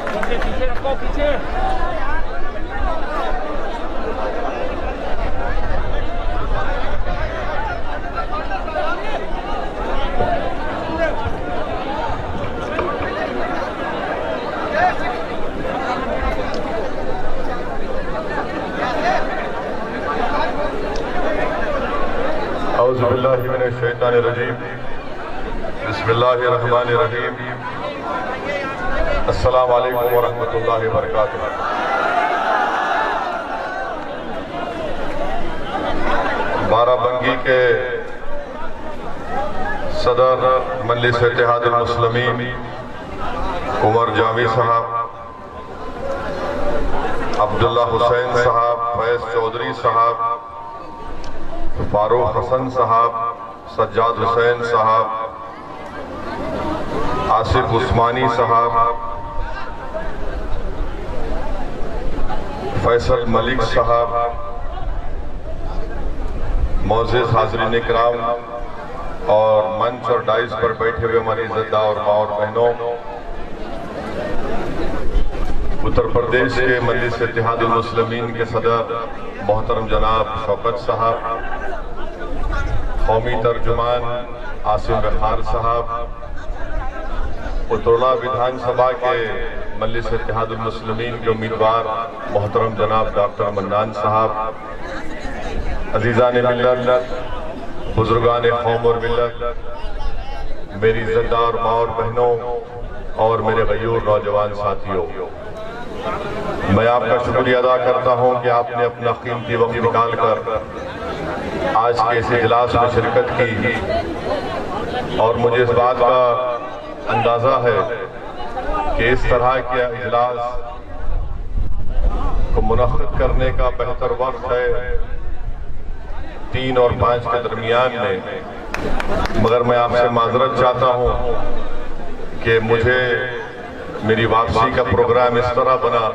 पीछे रखो, पीछे। औज़ुबिल्लाहि मिनश्शैतानिर्रजीम। बिस्मिल्लाहिर्रहमानिर्रहीम। अस्सलामु अलैकुम वरहमतुल्लाहि वबरकातुहू। बाराबंकी के सदर मजलिस इत्तेहादुल मुस्लिमीन उमर जामी साहब, अब्दुल्ला हुसैन साहब, फैज चौधरी साहब, फारूक हसन साहब, सज्जाद हुसैन साहब, आसिफ उस्मानी साहब, फैसल मलिक साहब, मोअज़्ज़िज़ हाज़रीन इकराम और मंच और डाइस पर बैठे हुए हमारी इज़्ज़तदार और माँ और बहनों, उत्तर प्रदेश के मजलिस इत्तेहादुल मुस्लिमीन के सदर मोहतरम जनाब शौकत साहब, कौमी तर्जुमान आसिम खान साहब, उत्तरला विधानसभा के मजलिस इत्तेहादुल मुस्लिमीन के उम्मीदवार मोहतरम जनाब डॉक्टर मन्नान साहब, अजीज़ान मिल्लत, बुजुर्गान कौम और मिल्लत, मेरी इज़्ज़तदार माँ और बहनों और मेरे गयूर नौजवान साथियों, मैं आपका शुक्रिया अदा करता हूँ कि आपने अपना कीमती वक्त निकाल कर आज के इस इजलास में शिरकत की। और मुझे इस बात का अंदाज़ा है कि इस तरह के इजलास को मुनक़्क़िद करने का बेहतर वक्त है 3 और 5 के दरमियान में। मगर मैं आपसे माजरत चाहता हूँ कि मुझे मेरी वापसी का प्रोग्राम इस तरह बना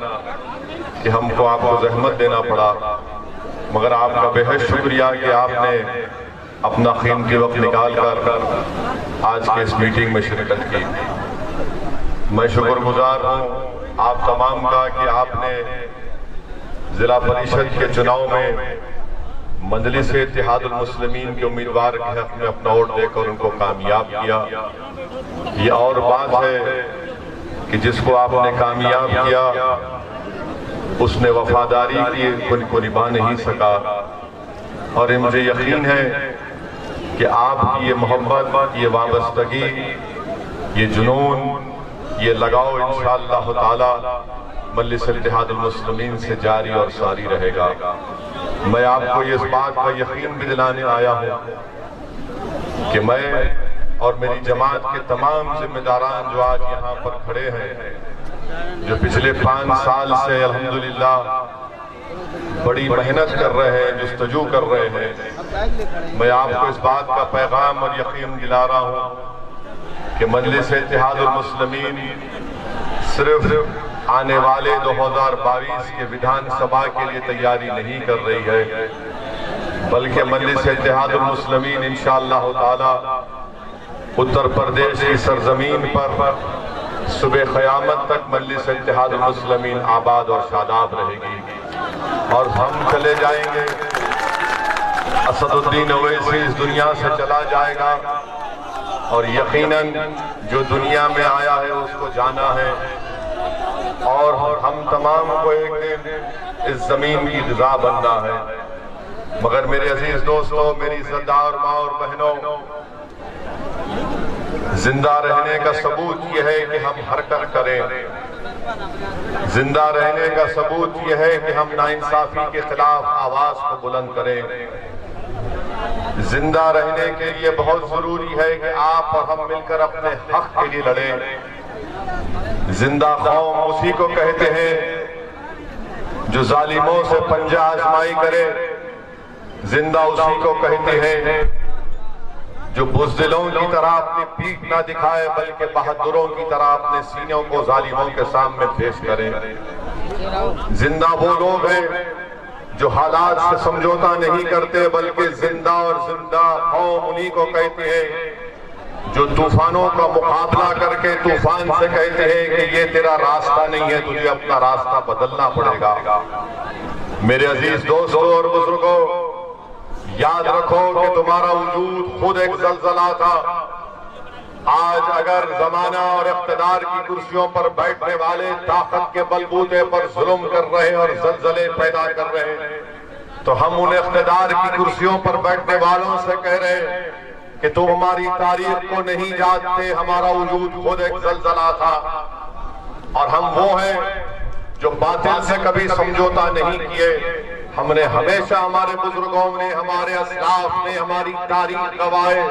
कि हमको आपको जहमत देना पड़ा, मगर आपका बेहद शुक्रिया कि आपने अपना कीमती वक्त निकाल कर आज के इस मीटिंग में शिरकत की। मैं शुक्रगुजार हूँ आप तमाम का कि आपने जिला परिषद के चुनाव में मजलिस इत्तेहादुल मुस्लिमीन के उम्मीदवार के हक में अपना वोट देकर उनको कामयाब किया। ये और बात है कि जिसको आपने कामयाब किया उसने वफादारी की को निभा नहीं सका। और मुझे यकीन है कि आपकी ये मोहब्बत, ये वाबस्तगी, ये जुनून, ये लगाव इंशाअल्लाह ताला मजलिस इत्तेहादुल मुस्लिमीन से जारी और सारी रहेगा। मैं आपको इस बात का यकीन भी दिलाने आया हूँ कि मैं और मेरी जमात के तमाम जिम्मेदारान जो आज यहाँ पर खड़े हैं, जो पिछले 5 साल से अल्हम्दुलिल्लाह बड़ी मेहनत कर रहे हैं, जुस्तजू कर रहे हैं, मैं आपको इस बात का पैगाम और यकीन दिला रहा हूँ कि मजलिस इत्तेहादुल मुस्लिमीन सिर्फ आने वाले 2022 के विधानसभा के लिए तैयारी नहीं कर रही है, बल्कि मजलिस इत्तेहादुल मुस्लिमीन इंशाअल्लाह ताला उत्तर प्रदेश की सरजमीन पर सुबह क़यामत तक मजलिस इत्तेहादुल मुस्लिमीन आबाद और शादाब रहेगी। और हम चले जाएंगे, असदुद्दीन ओवैसी इस दुनिया से चला जाएगा, और यकीनन जो दुनिया में आया है उसको जाना है, और हम तमाम को एक दिन इस जमीन की ग़िज़ा बनना है। मगर मेरे अजीज दोस्तों, मेरी इज़्ज़तदार माँ और बहनों, जिंदा रहने का सबूत यह है कि हम हरकत करें। जिंदा रहने का सबूत यह है कि हम नाइंसाफी के खिलाफ आवाज को बुलंद करें। जिंदा रहने के लिए बहुत जरूरी है कि आप और हम मिलकर अपने हक के लिए लड़ें। जिंदा कौम उसी को कहते हैं जो जालिमों से पंजा आजमाई करे। जिंदा उसी को कहते हैं जो बुज़दिलों की तरह अपनी पीठ ना दिखाए, बल्कि बहादुरों की तरह अपने सीनों को जालिमों के सामने पेश करें। जिंदा वो लोग हैं जो हालात से समझौता नहीं करते, बल्कि जिंदा और जिंदा कौम उन्हीं को कहते हैं जो तूफानों का मुकाबला करके तूफान से कहते हैं कि ये तेरा रास्ता नहीं है, तुझे अपना रास्ता बदलना पड़ेगा। मेरे अजीज दोस्तों और बुजुर्गों, याद रखो कि तुम्हारा वजूद खुद एक जलजला था। आज अगर जमाना और इख्तिदार की कुर्सियों पर बैठने वाले ताकत के बलबूते पर जुल्म कर रहे हैं और जलजले पैदा कर रहे हैं, तो हम उन इख्तिदार की कुर्सियों पर बैठने वालों से कह रहे हैं कि तुम हमारी तारीख को नहीं जानते, हमारा वजूद खुद एक जलजला था। और हम वो हैं जो बातिल से कभी समझौता नहीं किए। हमने हमेशा, हमारे बुजुर्गों ने, हमारे असलाफ ने, हमारी तारीख गवाए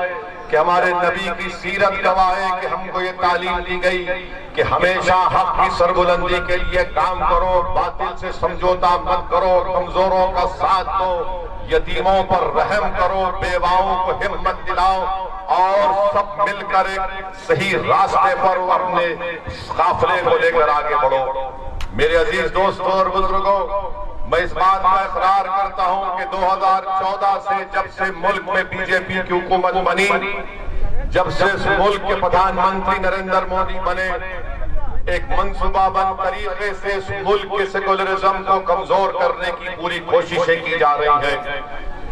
कि हमारे नबी की सीरत गवाए कि हमको ये तालीम दी गई कि हमेशा हक की सरबुलंदी के लिए काम करो, बातिल से समझौता मत करो, कमजोरों का साथ दो, यतीमों पर रहम करो, बेवाओं को हिम्मत दिलाओ और सब मिलकर एक सही रास्ते पर अपने काफिले को लेकर आगे बढ़ो। मेरे अजीज दोस्तों और बुजुर्गों, मैं इस बात का इकरार करता हूं कि 2014 से जब से मुल्क में बीजेपी की हुकूमत बनी, जब से इस मुल्क के प्रधानमंत्री नरेंद्र मोदी बने, एक मंसूबाबंद तरीके से इस मुल्क के सेकुलरिज्म को कमजोर करने की पूरी कोशिशें की जा रही हैं।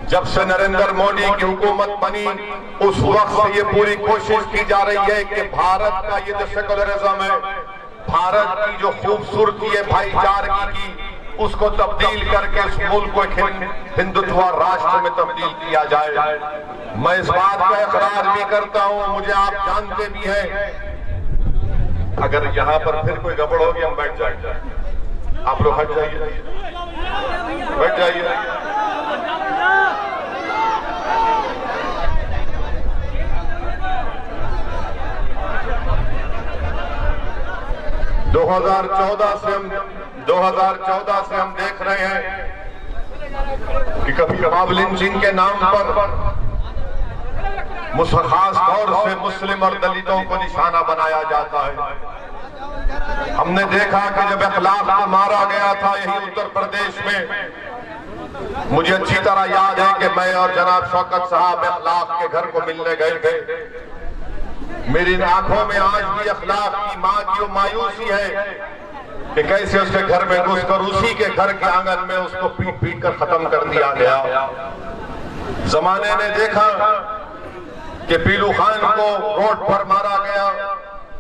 जब से नरेंद्र मोदी की हुकूमत बनी, उस वक्त से ये पूरी कोशिश की जा रही है कि भारत का ये जो सेकुलरिज्म है, भारत की जो खूबसूरती है भाईचारगी की, उसको तब्दील करके इस मुल्क को हिंदुत्व राष्ट्र में तब्दील किया जाए। मैं इस बात का इकरार भी करता हूं, मुझे आप जानते भी हैं। अगर यहां पर फिर कोई गड़बड़ होगी हम बैठ जाएंगे, आप लोग हट जाइए, बैठ जाइए। 2014 से हम देख रहे हैं कि कभी कभार लिंचिंग के नाम पर खास तौर से मुस्लिम और दलितों को निशाना बनाया जाता है। हमने देखा कि जब इखलाक को मारा गया था यही उत्तर प्रदेश में, मुझे अच्छी तरह याद है कि मैं और जनाब शौकत साहब इखलाक के घर को मिलने गए थे। मेरी आंखों में आज भी इखलाक की मां की मायूसी है कि कैसे उसके घर में घुसकर उसी के घर के आंगन में उसको पीट पीट कर खत्म कर दिया गया। जमाने ने देखा कि पीलू खान को रोड पर मारा गया,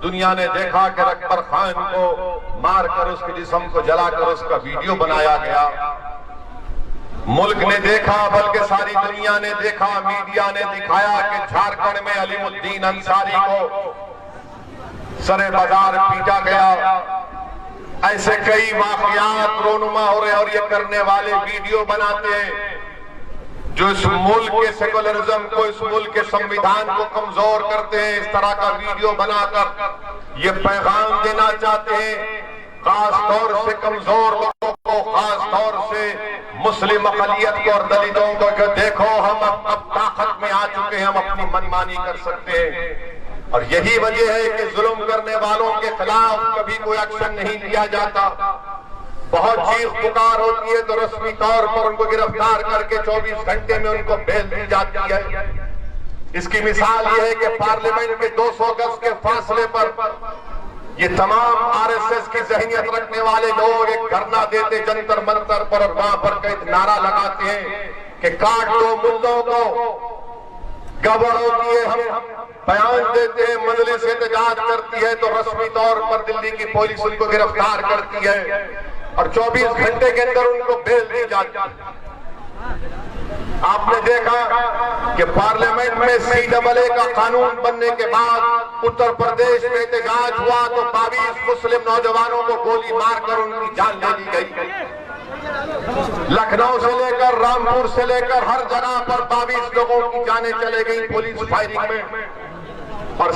दुनिया ने देखा कि अकबर खान को मारकर उसके जिस्म को जलाकर उसका वीडियो बनाया गया। मुल्क ने देखा, बल्कि सारी दुनिया ने देखा, मीडिया ने दिखाया कि झारखंड में अलीमुद्दीन अंसारी को सरे बाजार पीटा गया। ऐसे कई वाकयात रोनुमा हो रहे और ये करने वाले वीडियो बनाते हैं जो इस मुल्क के सेकुलरिज्म को, इस मुल्क के संविधान को कमजोर करते हैं। इस तरह का वीडियो बनाकर ये पैगाम देना चाहते हैं खास तौर से कमजोर लोगों को, खास तौर से मुस्लिम अक़लियत को और दलितों को कि देखो हम अब ताकत में आ चुके हैं, हम अपनी मनमानी कर सकते हैं। और यही वजह है कि जुल्म करने वालों के खिलाफ कभी कोई एक्शन नहीं लिया जाता। बहुत चीख पुकार होती है तो रस्मी तौर पर उनको गिरफ्तार करके 24 घंटे में उनको बेल दी जाती है। इसकी मिसाल यह है कि पार्लियामेंट के 200 गज के फासले पर ये तमाम आरएसएस की जहनियत रखने वाले लोग एक धरना देते जंतर मंतर पर और वहां पर एक नारा लगाते हैं कि काट दो मुद्दों को, गड़बड़ होती है, हम बयान देते हैं, मजलिस एहतजाज करती है तो रस्मी तौर पर दिल्ली की पुलिस उनको गिरफ्तार करती है और 24 घंटे के अंदर उनको बेल दी जाती है। आपने देखा कि पार्लियामेंट में CAA का कानून बनने के बाद उत्तर प्रदेश में एहतजाज हुआ तो 22 मुस्लिम नौजवानों को गोली मारकर उनकी जान ले ली गई। लखनऊ से लेकर रामपुर से लेकर हर जगह पर 22 लोगों की जानें चले गई पुलिस फायरिंग में और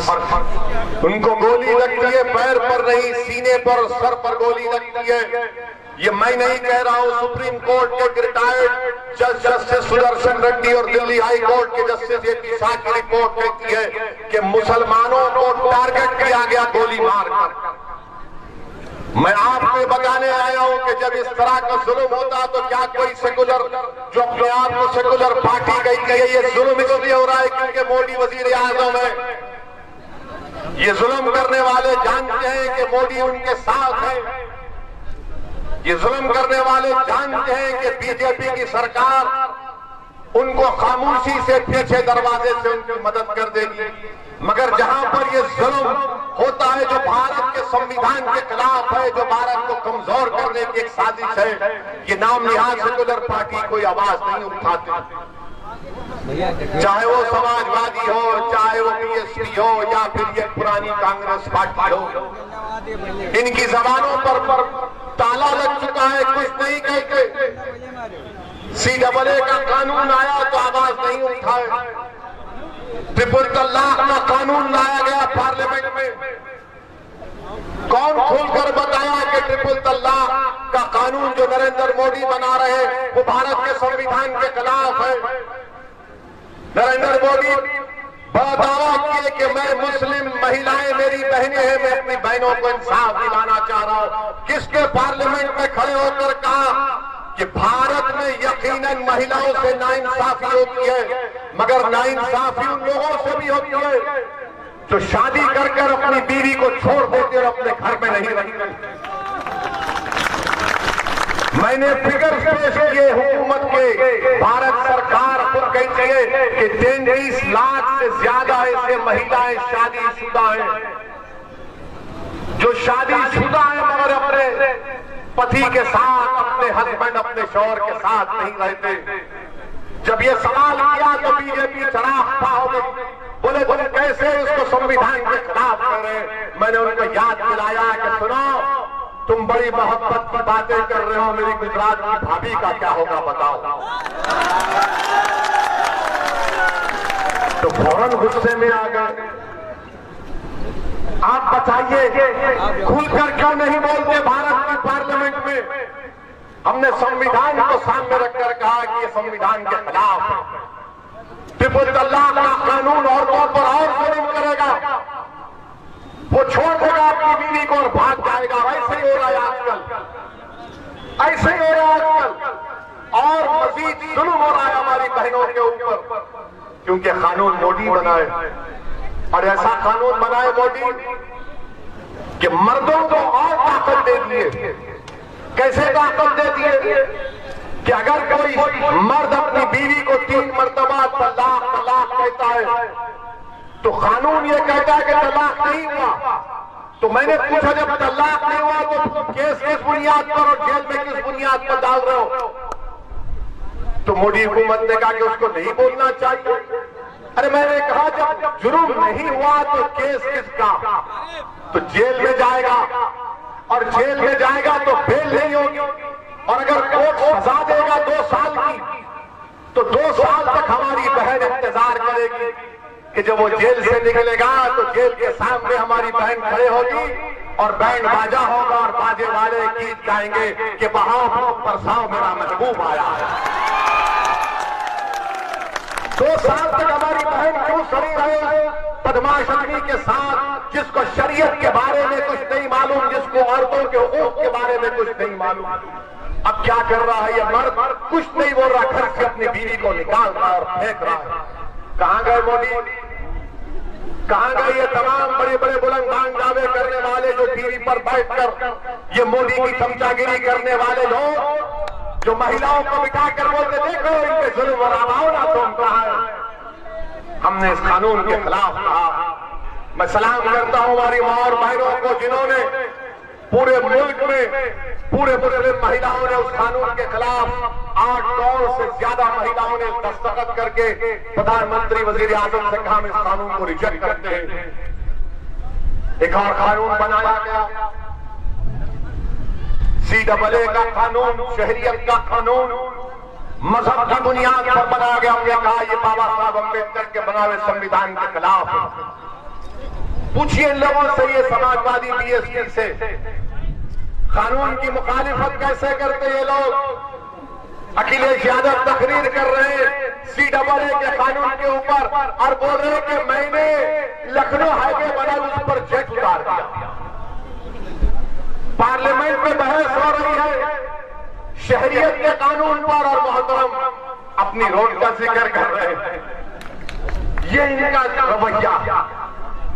उनको गोली लगती है, पैर पर नहीं सीने पर, सर पर गोली लगती है। ये मैं नहीं कह रहा हूं, सुप्रीम कोर्ट के रिटायर्ड जस्टिस सुदर्शन रेड्डी और दिल्ली हाई कोर्ट के जस्टिस AP शाह की रिपोर्ट कहती है कि मुसलमानों को टारगेट किया गया गोली मारकर। मैं आपको बताने आया हूं कि जब इस तरह का जुल्म होता तो क्या कोई सेकुलर जो अपने आप को सेकुलर पार्टी कही गई, ये जुल्म इसलिए हो रहा है क्योंकि मोदी वजीर आजम है। ये जुल्म करने वाले जानते हैं कि मोदी उनके साथ है। ये जुल्म करने वाले जानते हैं कि बीजेपी की सरकार उनको खामोशी से पीछे दरवाजे से उनकी मदद कर देगी। मगर जहां पर ये जुल्म होता है जो भारत के संविधान के खिलाफ है, जो भारत को कमजोर करने की एक साजिश है, ये नाम निहाल सेक्युलर पार्टी कोई आवाज नहीं उठाती। चाहे वो समाजवादी हो, चाहे वो बीएसपी हो, या फिर ये पुरानी कांग्रेस पार्टी हो, इनकी जबानों पर ताला लग चुका है। कुछ नहीं कहते। CAA का कानून आया तो आवाज नहीं उठाए। ट्रिपल तलाक का कानून लाया गया पार्लियामेंट में, कौन खोलकर बताया कि ट्रिपल तलाक का कानून जो नरेंद्र मोदी बना रहे वो भारत के संविधान के खिलाफ है। नरेंद्र मोदी बड़ा दावा किए कि मैं मुस्लिम महिलाएं मेरी बहनें हैं, मैं अपनी बहनों को इंसाफ दिलाना चाह रहा हूं। किसके पार्लियामेंट में खड़े होकर कहा कि भारत में यकीनन महिलाओं से नाइंसाफी होती है, मगर नाइंसाफी उन लोगों से भी होती है जो शादी कर अपनी बीवी को छोड़ देते और अपने घर में नहीं रहते। मैंने फिगर पेश किए हुकूमत के, भारत सरकार को कहती है कि 33 लाख से ज्यादा ऐसे महिलाएं शादीशुदा हैं जो शादीशुदा है मगर अपने पति के साथ, अपने हस्बैंड, अपने शौहर के साथ नहीं रहते। जब ये सवाल किया तो बीजेपी चढ़ा हो गई, बोले कैसे इसको संविधान के खिलाफ कर रहे हैं। मैंने उनको याद दिलाया कि सुनो, तुम बड़ी मोहब्बत की बातें कर रहे हो, मेरी गुजरात की भाभी का क्या होगा बताओ। तो फौरन गुस्से में आ गए। आप बताइए, खुलकर क्यों नहीं बोलते भारत की पार्लियामेंट में? हमने संविधान को सामने रखकर कहा कि ये संविधान के खिलाफ है। ट्रिपल तलाक का कानून औरतों पर और जुल्म करेगा, वो छोड़ देगा अपनी बीवी को और भाग जाएगा। ऐसे ही हो रहा है आजकल, ऐसे ही हो रहा है आजकल। और मजीद जुल्म हो रहा है हमारी बहनों के ऊपर, क्योंकि कानून मोदी बनाए और ऐसा कानून बनाए मोदी कि मर्दों को और ताकत दे दिए। कैसे ताकत दे दिए कि अगर कोई मर्द अपनी बीवी को 3 मरतबा तलाक कहता है तो कानून ये कहता है कि तलाक नहीं हुआ। तो मैंने पूछा, जब तलाक नहीं हुआ तो केस किस बुनियाद पर और जेल में किस बुनियाद पर डाल रहे हो? तो मोदी हुकूमत ने कहा कि उसको नहीं बोलना चाहिए। अरे मैंने कहा, जब जुर्म नहीं हुआ तो केस किसका? तो जेल में जाएगा, और जेल में जाएगा तो बेल नहीं होगी, और अगर कोर्ट सजा देगा 2 साल की, तो 2 साल तक हमारी बहन इंतजार करेगी कि जब वो जेल से निकलेगा तो जेल के सामने हमारी बहन खड़े होगी और बैंड बाजा होगा और बाजे वाले गीत गाएंगे कि बहाव बरसाओ मेरा महबूब आया है। 2 साल तक हमारी बहन क्यों सड़ी रहे बदमाश आदमी के साथ, जिसको शरीयत के बारे में कुछ नहीं मालूम, जिसको औरतों के हुकूक के बारे में कुछ नहीं मालूम। अब क्या कर रहा है ये मर्द? कुछ नहीं बोल रहा, घर से अपनी बीवी को निकाल रहा और फेंक रहा है। कहां गए मोदी? कहां गए ये तमाम बड़े बड़े बुलंद दावे करने वाले जो टीवी पर बैठकर ये मोदी की चमचागिरी करने वाले लोग, जो महिलाओं को बिठाकर बोलते देखो इनके जुल्म और आवाओ ना तुम कहां है। हमने इस कानून के खिलाफ कहा। मैं सलाम करता हूं हमारी मां और बहनों को जिन्होंने पूरे मुल्क में पूरे मुस्लिम महिलाओं ने उस कानून के खिलाफ 8 करोड़ से ज्यादा महिलाओं ने दस्तखत करके प्रधानमंत्री वजीर आजम से कहा हम इस कानून को रिजेक्ट करते हैं। एक और कानून बनाया गया, CAA का कानून, शहरियत का कानून, मजहब की बुनियाद पर बनाया गया। हमने कहा ये बाबा साहब अम्बेडकर के बना हुए संविधान के खिलाफ। पूछिए इन लोगों से, ये समाजवादी BSP से कानून की मुखालिफत कैसे करते ये लोग? अखिलेश यादव तकरीर कर रहे हैं CAA के कानून के ऊपर और बोल रहे हैं कि मैंने लखनऊ हाईवे बना उस पर जेट उतार दिया। पार्लियामेंट में बहस हो रही है शहरियत के कानून पर और मोहतरम अपनी रोड का जिक्र कर रहे हैं। ये इनका रवैया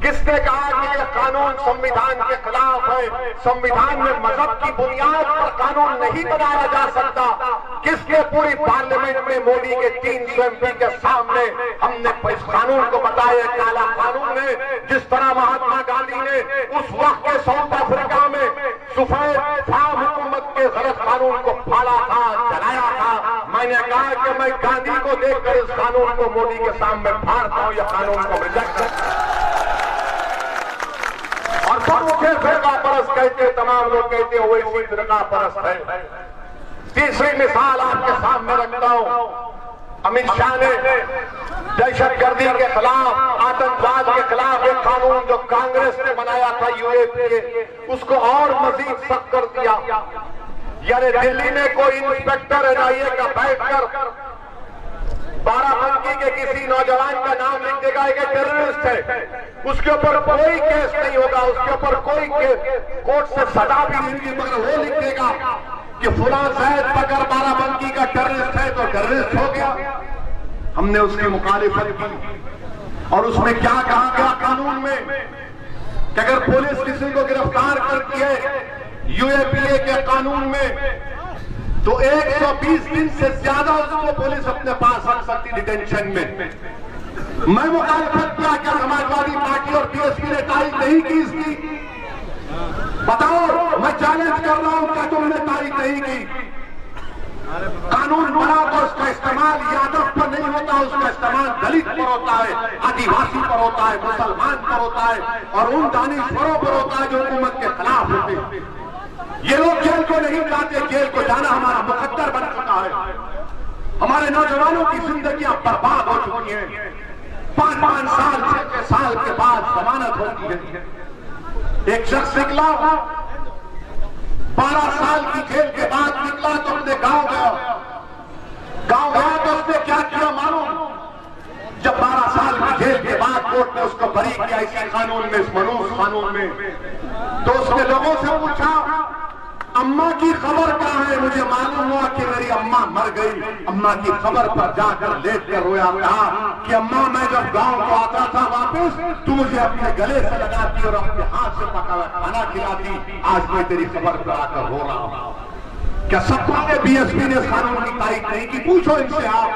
किसने कहा कि यह कानून संविधान के खिलाफ है? संविधान में मजहब की बुनियाद पर कानून नहीं बनाया जा सकता। किसने पूरी पार्लियामेंट में मोदी के 300 MP के सामने हमने इस कानून को बताया काला कानून है? जिस तरह महात्मा गांधी ने उस वक्त के साउथ अफ्रीका में सफेद फार्म हुकूमत के गलत कानून को फाड़ा था, जलाया था, मैंने कहा कि मैं गांधी को देखकर इस कानून को मोदी के सामने फाड़ता हूं, यह कानून को रिजेक्ट करता। और सब मुझे फिरका परस्त कहते, तमाम लोग कहते हुए इसी फिरका परस्त है। तीसरी मिसाल आपके सामने रखता हूं। अमित शाह ने दहशतगर्दी के खिलाफ, आतंकवाद के खिलाफ एक कानून जो कांग्रेस ने बनाया था यूएपीए, उसको और मजीद सख्त कर दिया। यानी दिल्ली में कोई इंस्पेक्टर एनआईए का बैठकर बाराबंकी के किसी नौजवान का नाम लिख देगा कि टेररिस्ट है, उसके ऊपर कोई केस नहीं होगा, उसके ऊपर कोई कोर्ट से सजा भी नहीं होगी, मगर वो लिख देगा कि फुला जैद अगर बाराबंकी का टेररिस्ट है तो टेररिस्ट हो गया। हमने उसकी मुखालिफत की और उसमें क्या कहा गया कानून में कि अगर पुलिस किसी को गिरफ्तार करती है यूएपीए के कानून में तो 120 दिन से ज्यादा उसको पुलिस अपने पास रख सकती डिटेंशन में। मैं मुखालिफत किया, क्या समाजवादी पार्टी और बीएसपी ने तारीख नहीं की इसकी? बताओ, मैं चैलेंज कर रहा हूं, क्या तुमने तारीख नहीं की? कानून बना तो उसका इस्तेमाल यादव पर नहीं होता, उसका इस्तेमाल दलित पर होता है, आदिवासी पर होता है, मुसलमान पर होता है और उन दानिशवरों पर होता है जो हुकूमत के खिलाफ होते हैं। ये लोग जेल को नहीं जाते, जेल को जाना हमारा मुकद्दर बन चुका है। हमारे नौजवानों की जिंदगियां बर्बाद हो चुकी हैं। 5-5 साल 6 साल के बाद जमानत होती है। एक शख्स निकला 12 साल की जेल के बाद निकला तो अपने गांव गया तो उसने क्या किया मालूम? जब 12 साल की जेल के बाद कोर्ट ने उसको बरी किया इसी कानून में, इस मनूस कानून में, तो उसने लोगों से पूछा अम्मा की खबर कहां है? मुझे मालूम हुआ कि मेरी अम्मा मर गई। अम्मा की खबर पर जाकर लेट कर रोया, कहा कि अम्मा मैं जब गांव को आता था वापस तू मुझे अपने गले से लगाती और अपने हाथ से पका हुआ खाना खिलाती। आज मैं तेरी खबर पर आकर रो रहा हूं। क्या सबको ने बीएसपी ने कानून की तारीख नहीं की? पूछो इनसे आप।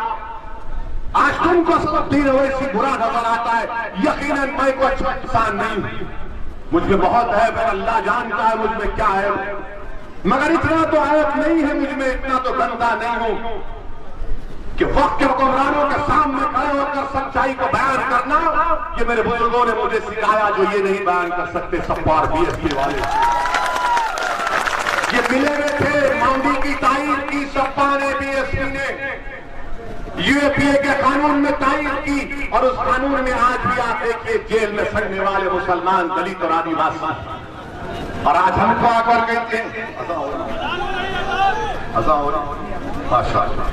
आज तुमको सबक नहीं रहो, इसी बुरा नजर आता है। यकीनन मैं कोई अच्छा इंसान नहीं हूं, मुझमें बहुत है, मैं अल्लाह जानता है मुझमें क्या है, मगर इतना तो ऐप नहीं है मुझमें, इतना तो गंदा नहीं हूं कि वक्त के हुक्मरानों के सामने खड़े होकर सच्चाई को बयान करना। ये मेरे बुजुर्गों ने मुझे सिखाया, जो ये नहीं बयान कर सकते सपा और बीएसपी वाले। ये मिले हुए थे, मांडी की तारीख की सपा ने, बीएसपी ने यूएपीए के कानून में तारीफ की और उस कानून में आज भी आप देखिए जेल में सड़ने वाले मुसलमान, दलित और आदिवासी, और आज हमको आकर कहते हैं अज़ा हो रहा माशाअल्लाह।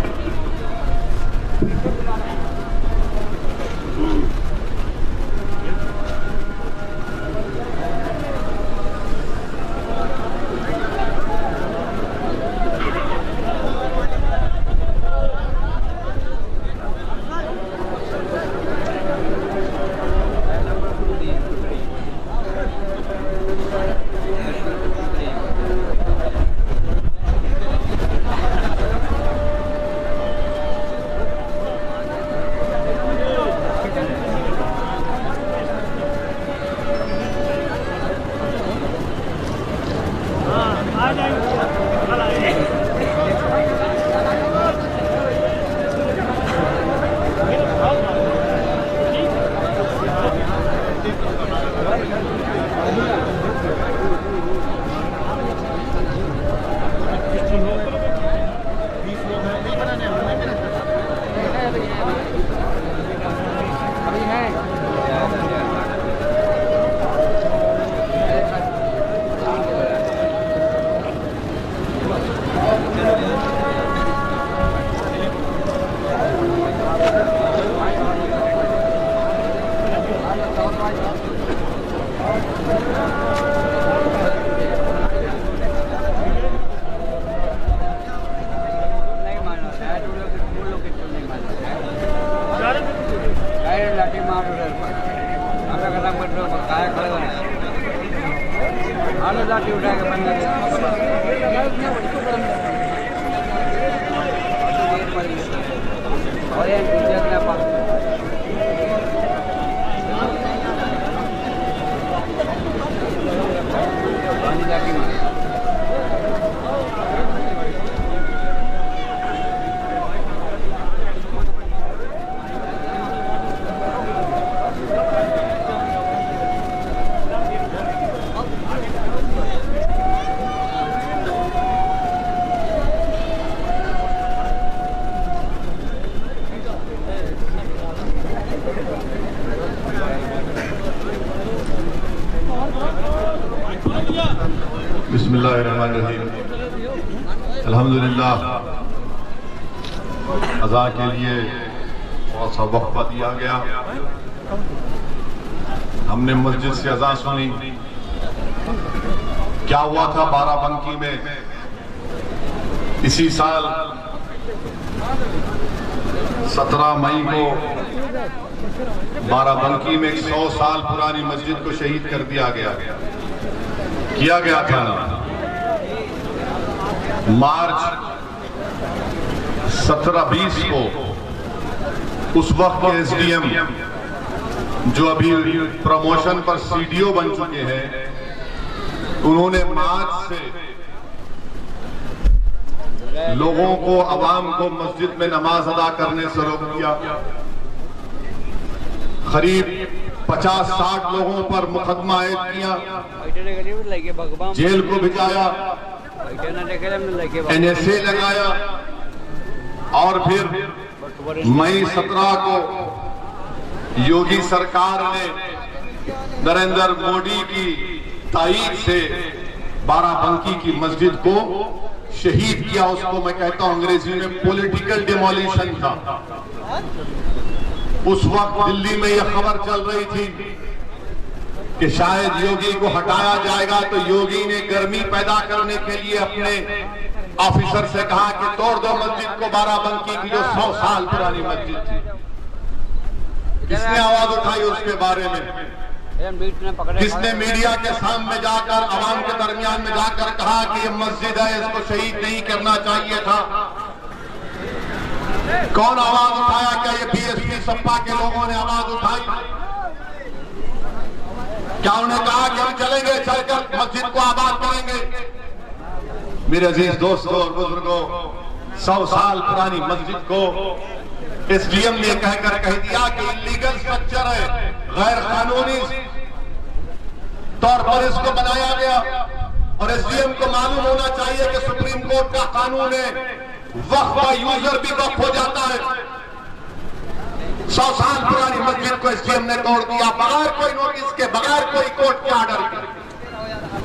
बिस्मिल्लाहिर्रहमानिर्रहीम। अल्हम्दुलिल्लाह, अज़ा के लिए बहुत सा वक्फा दिया गया। हमने मस्जिद से अज़ा सुनी। क्या हुआ था बाराबंकी में इसी साल 17 मई को बाराबंकी में 100 साल पुरानी मस्जिद को शहीद कर दिया गया था ना। मार्च 17-20 को उस वक्त के एसडीएम जो अभी प्रमोशन पर सीडीओ बन चुके हैं, उन्होंने मार्च से लोगों को, अवाम को मस्जिद में नमाज अदा करने से रोक दिया। करीब 50-60 लोगों पर मुकदमा आयद किया, जेल को भिजाया, NSA लगाया और फिर मई 17 को योगी सरकार ने नरेंद्र मोदी की ताईद से बाराबंकी की मस्जिद को शहीद किया। उसको मैं कहता हूं अंग्रेजी में पॉलिटिकल डिमोलिशन था। उस वक्त दिल्ली में यह खबर चल रही थी कि शायद योगी को हटाया जाएगा, तो योगी ने गर्मी पैदा करने के लिए अपने ऑफिसर से कहा कि तोड़ दो मस्जिद को, बाराबंकी की जो 100 साल पुरानी मस्जिद थी। किसने आवाज उठाई उसके बारे में? किसने मीडिया के सामने जाकर, आवाम के दरमियान में जाकर कहा कि ये मस्जिद है, इसको शहीद नहीं करना चाहिए था? कौन आवाज उठाया? क्या ये बीएसपी सपा के लोगों ने आवाज उठाई? क्या उन्होंने कहा कि हम चलेंगे, चलकर मस्जिद को आबाद करेंगे? मेरे अजीज दोस्तों और बुजुर्गों, 100 साल पुरानी मस्जिद को एसडीएम ने कहकर कह दिया कि इलीगल स्ट्रक्चर है, गैर कानूनी तौर पर इसको बनाया गया। और एसडीएम को मालूम होना चाहिए कि सुप्रीम कोर्ट का कानून है, वक्फ का यूजर भी वक्फ हो जाता है। 100 साल पुरानी मस्जिद को एसडीएम ने तोड़ दिया, बगैर कोई नोटिस के, बगैर कोई कोर्ट के ऑर्डर के।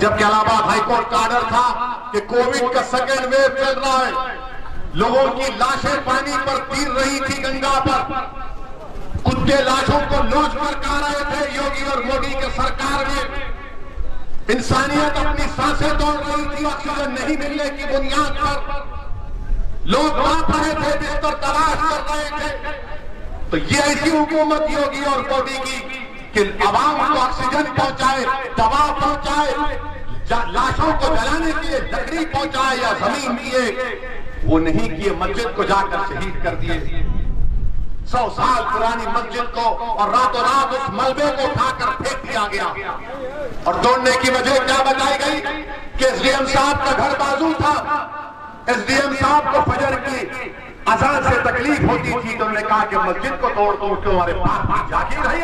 जबकि इलाहाबाद हाईकोर्ट का ऑर्डर था कि कोविड का सेकेंड वेव चल रहा है, लोगों की लाशें पानी पर तीर रही थी गंगा पर, कुत्ते लाशों को लूट कर खा रहे थे योगी और मोदी के सरकार में। इंसानियत अपनी सांसें तोड़ रही थी ऑक्सीजन नहीं मिलने की बुनियाद पर। लोग कांप रहे थे, बिस्तर तलाश कर रहे थे। तो ये ऐसी हुकूमत योगी और मोदी की कि आवाम को ऑक्सीजन पहुंचाए, दवा पहुंचाए, लाशों को जलाने के लिए लकड़ी पहुंचाए या जमीन दिए, वो नहीं किए। मस्जिद को जाकर शहीद कर दिए। 100 साल पुरानी मस्जिद को और रातों रात उस मलबे को उठाकर फेंक दिया गया। और तोड़ने की वजह क्या बताई गई कि एसडीएम साहब का घर बाजू था। एसडीएम साहब को फजर की अजान से तकलीफ होती थी, तो उन्होंने कहा कि मस्जिद को तोड़ दो, तुम्हारे पास भी जागीर है।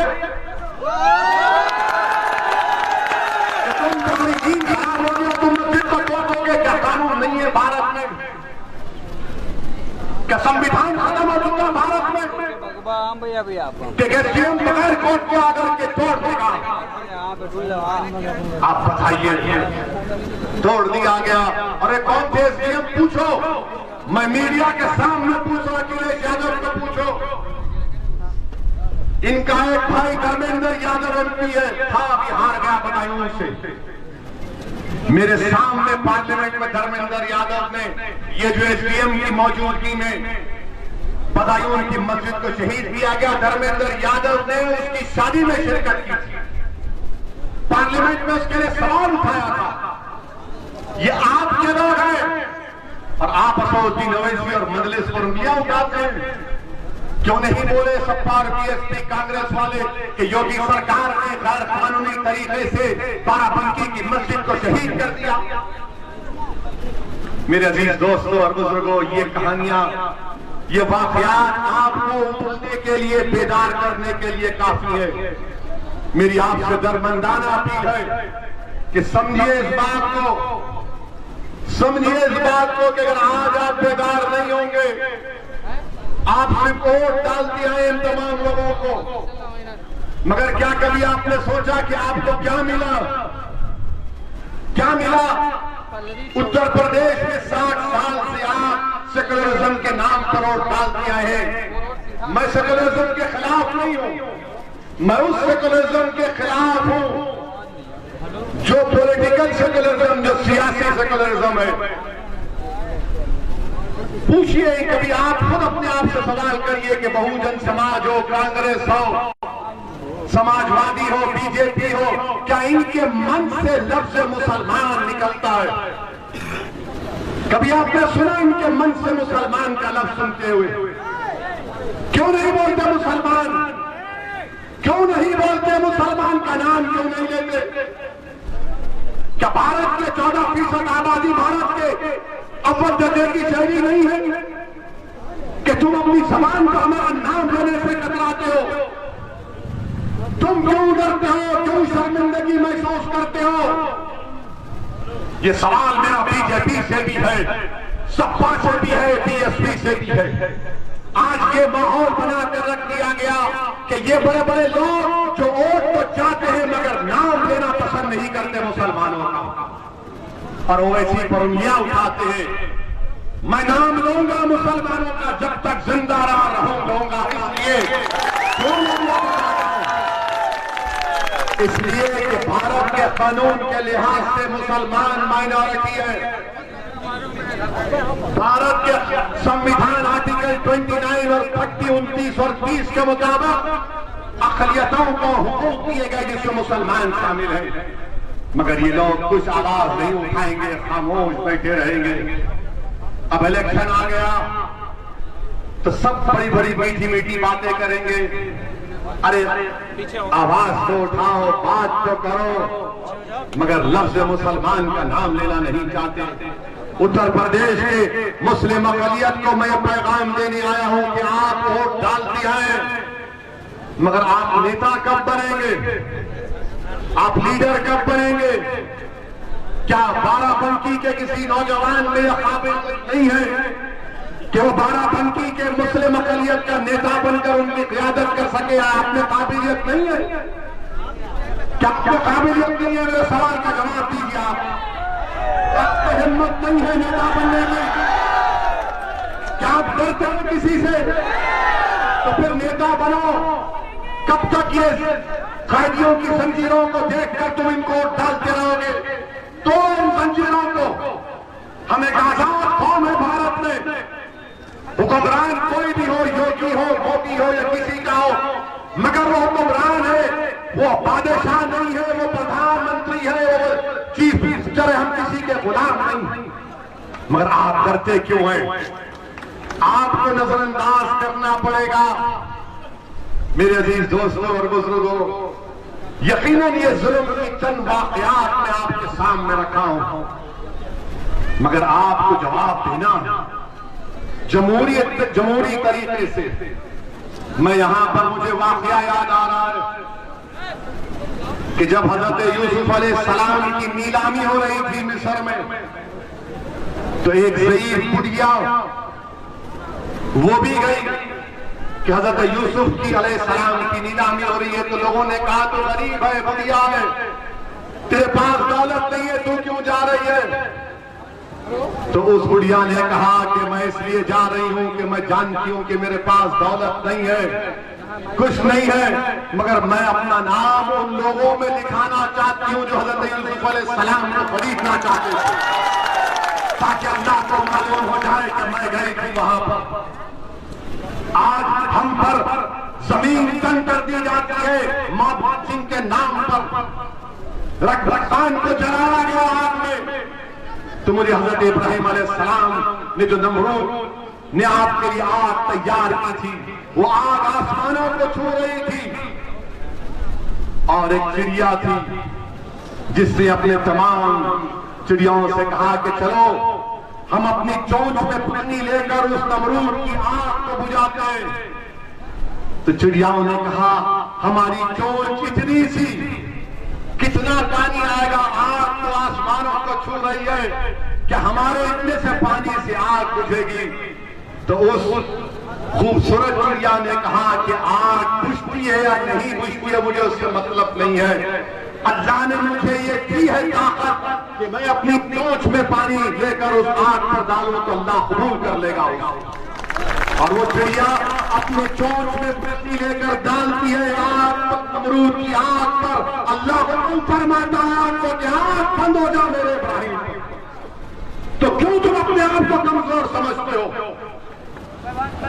तुम अपनी दीन खराब हो गया, तुम मस्जिद को तोड़ दोगे? क्या कानून नहीं है भारत में? क्या संविधान खत्म हो चुका भारत में? एसडीएम बगैर कोर्ट के ऑर्डर के तोड़ देगा? आप बताइए, तोड़ दिया गया। अरे कौन थे एसडीएम? पूछो, मैं मीडिया के सामने पूछ रहा, अखिलेश यादव को पूछो। इनका एक भाई धर्मेंद्र यादव एमपी है, था, अभी हार गया बदायूं से। मेरे सामने पार्लियामेंट में धर्मेंद्र यादव ने ये जो एसडीएम की मौजूदगी में बदायूं की मस्जिद को शहीद किया गया, धर्मेंद्र यादव ने उसकी शादी में शिरकत की थी। पार्लियामेंट में उसके लिए सवाल उठाया था। ये आपके लोग हैं और आप असदुद्दीन ओवैसी और मजलिस पर उंगलियां उठाते हैं। क्यों नहीं बोले सत्तार बीएसपी कांग्रेस वाले कि योगी सरकार ने गैर कानूनी तरीके से बाराबंकी की मस्जिद को शहीद कर दिया। मेरे अजीज दोस्तों और बुजुर्गों, ये कहानियां, ये वाकयात आपको उठने के लिए, बेदार करने के लिए काफी है। मेरी आपसे दरमंदाना अपील है कि समझिए इस बात को, समझिए इस बात को कि अगर आज आप बेदार नहीं होंगे, आप सिर्फ वोट डाल दिया है इन तमाम लोगों को, मगर क्या कभी आपने सोचा कि आपको क्या मिला? क्या मिला? उत्तर प्रदेश में 60 साल से आप सेकुलरिज्म के नाम पर वोट डाल दिया है। मैं सेकुलरिज्म के खिलाफ नहीं हूं, मैं उस सेकुलरिज्म के खिलाफ हूं जो पॉलिटिकल सेकुलरिज्म, जो सियासी सेकुलरिज्म है। पूछिए कभी आप खुद अपने आप से सवाल करिए कि बहुजन समाज हो, कांग्रेस हो, समाजवादी हो, बीजेपी हो, क्या इनके मन से लफ्ज मुसलमान निकलता है? कभी आपने सुना इनके मन से मुसलमान का लफ्ज सुनते हुए? क्यों नहीं बोलते मुसलमान? क्यों नहीं बोलते मुसलमान का नाम क्यों नहीं लेते? क्या भारत के 14% आबादी भारत के अव्वल दर्जे की शहरी नहीं है कि तुम अपनी जबान को हमारा नाम लेने से कतराते हो? तुम क्यों डरते हो? क्यों शर्मिंदगी महसूस करते हो? ये सवाल मेरा बीजेपी से भी है, सपा से भी है, बीएसपी से भी है। आज के माहौल बनाकर रख दिया गया कि ये बड़े बड़े लोग जो वोट तो चाहते हैं मगर नाम लेना पसंद नहीं करते मुसलमानों का, और ओवैसी पर उंगलियां उठाते हैं। मैं नाम लूंगा मुसलमानों का जब तक जिंदा रहूंगा, इसलिए कि भारत के कानून के लिहाज से मुसलमान माइनॉरिटी है। भारत के संविधान आर्टिकल 29 और 30, 29 और 30 के मुताबिक अक़लियतों को हुकूक दिए गए जिसमें मुसलमान शामिल है, मगर ये लोग कुछ आवाज नहीं उठाएंगे, खामोश बैठे रहेंगे। अब इलेक्शन आ गया तो सब बड़ी बड़ी मीठी मीठी बातें करेंगे। अरे आवाज तो उठाओ, बात तो करो, मगर लफ्ज मुसलमान का नाम लेना नहीं चाहते। उत्तर प्रदेश के मुस्लिम अक़लियत को मैं पैगाम देने आया हूं कि आप वोट डाल दिया है, मगर आप नेता कब बनेंगे? आप लीडर कब बनेंगे? क्या बाराबंकी के किसी नौजवान में यह काबिल नहीं है कि वो बाराबंकी के मुस्लिम अक़लियत का नेता बनकर उनकी क़ियादत कर सके? आपने काबिलियत नहीं है? क्या आपको काबिलियत नहीं है? मेरे सवाल का जवाब दीजिए। आपको हिम्मत नहीं है नेता बनने की? क्या आप डरते हैं किसी से? तो फिर नेता बनो। कब तक ये कैदियों की जंजीरों को देखकर तुम इनको डालते रहोगे? तो इन जंजीरों को, हम एक आजाद कौम है भारत में, हुक्मरान कोई भी हो, योगी हो, मोदी हो या किसी का हो, मगर वो हुक्मरान है, वो बादशाह नहीं है, वो प्रधानमंत्री है, वो चीफ मिनिस्टर है, हम किसी के गुलाम नहीं। मगर आप डरते क्यों हैं? आपको नजरअंदाज करना पड़ेगा। मेरे अजीज दोस्तों और बुजुर्गों, यकीनन ये जुल्म की चंद वाकयात मैं आपके सामने रखा हूं, मगर आपको जवाब देना जमहूरी तरीके से। मैं यहां पर मुझे वाकया याद आ रहा है कि जब हजरत यूसुफ अलैहिस्सलाम की नीलामी हो रही थी मिस्र में, तो एक ज़ईफ बुढ़िया वो भी गई कि हजरत यूसुफ की अलैहिस्सलाम की नीलामी हो रही है। तो लोगों ने कहा तो गरीब है, बुढ़िया है, तेरे पास दौलत नहीं है, तू क्यों जा रही है? तो उस बुढ़िया ने कहा कि मैं इसलिए जा रही हूं कि मैं जानती हूं कि मेरे पास दौलत नहीं है, कुछ नहीं है, मगर मैं अपना नाम उन लोगों में लिखाना चाहती हूं जो हजरत यूसुफ अलैहिस्सलाम को खरीदना चाहते थे, ताकि अल्लाह को मालूम हो जाए कि मैं गई थी वहां पर। आज हम पर जमीन तंग कर दी जाती है महबूब सिंह के नाम पर, रखवान को जलाया गया आग में, तो मुझे हजरत इब्राहिम अलैहिस्सलाम ने जो नमरूद ने आपके लिए आग तैयार की थी, वो आग आसमानों को छू रही थी, और एक चिड़िया थी जिसने अपने तमाम चिड़ियों से कहा कि चलो हम अपनी चोंच में पानी लेकर उस नमरूद की आग को बुझाते हैं। तो चिड़ियाओं ने कहा हमारी चोंच इतनी सी, कितना पानी आएगा, आग तो आसमानों को छू रही है, क्या हमारे इतने से पानी से आग बुझेगी? तो उस खूबसूरत चिड़िया ने कहा कि आग बुझती है या नहीं बुझती है मुझे उससे मतलब नहीं है, अल्लाह ने मुझे ये की है ताकत कि मैं अपनी चोंच में पानी लेकर उस आग पर डालूं तो अल्लाह कबूल कर लेगा उसे। और वो चिड़िया अपने चोंच में पानी लेकर डालती है आग पर, नमरूद की आग पर। अल्लाह हुक्म फरमाता है आग को कि आग बंद हो जाओ मेरे इब्राहिम। तो क्यों तुम अपने आप को कमजोर समझते हो?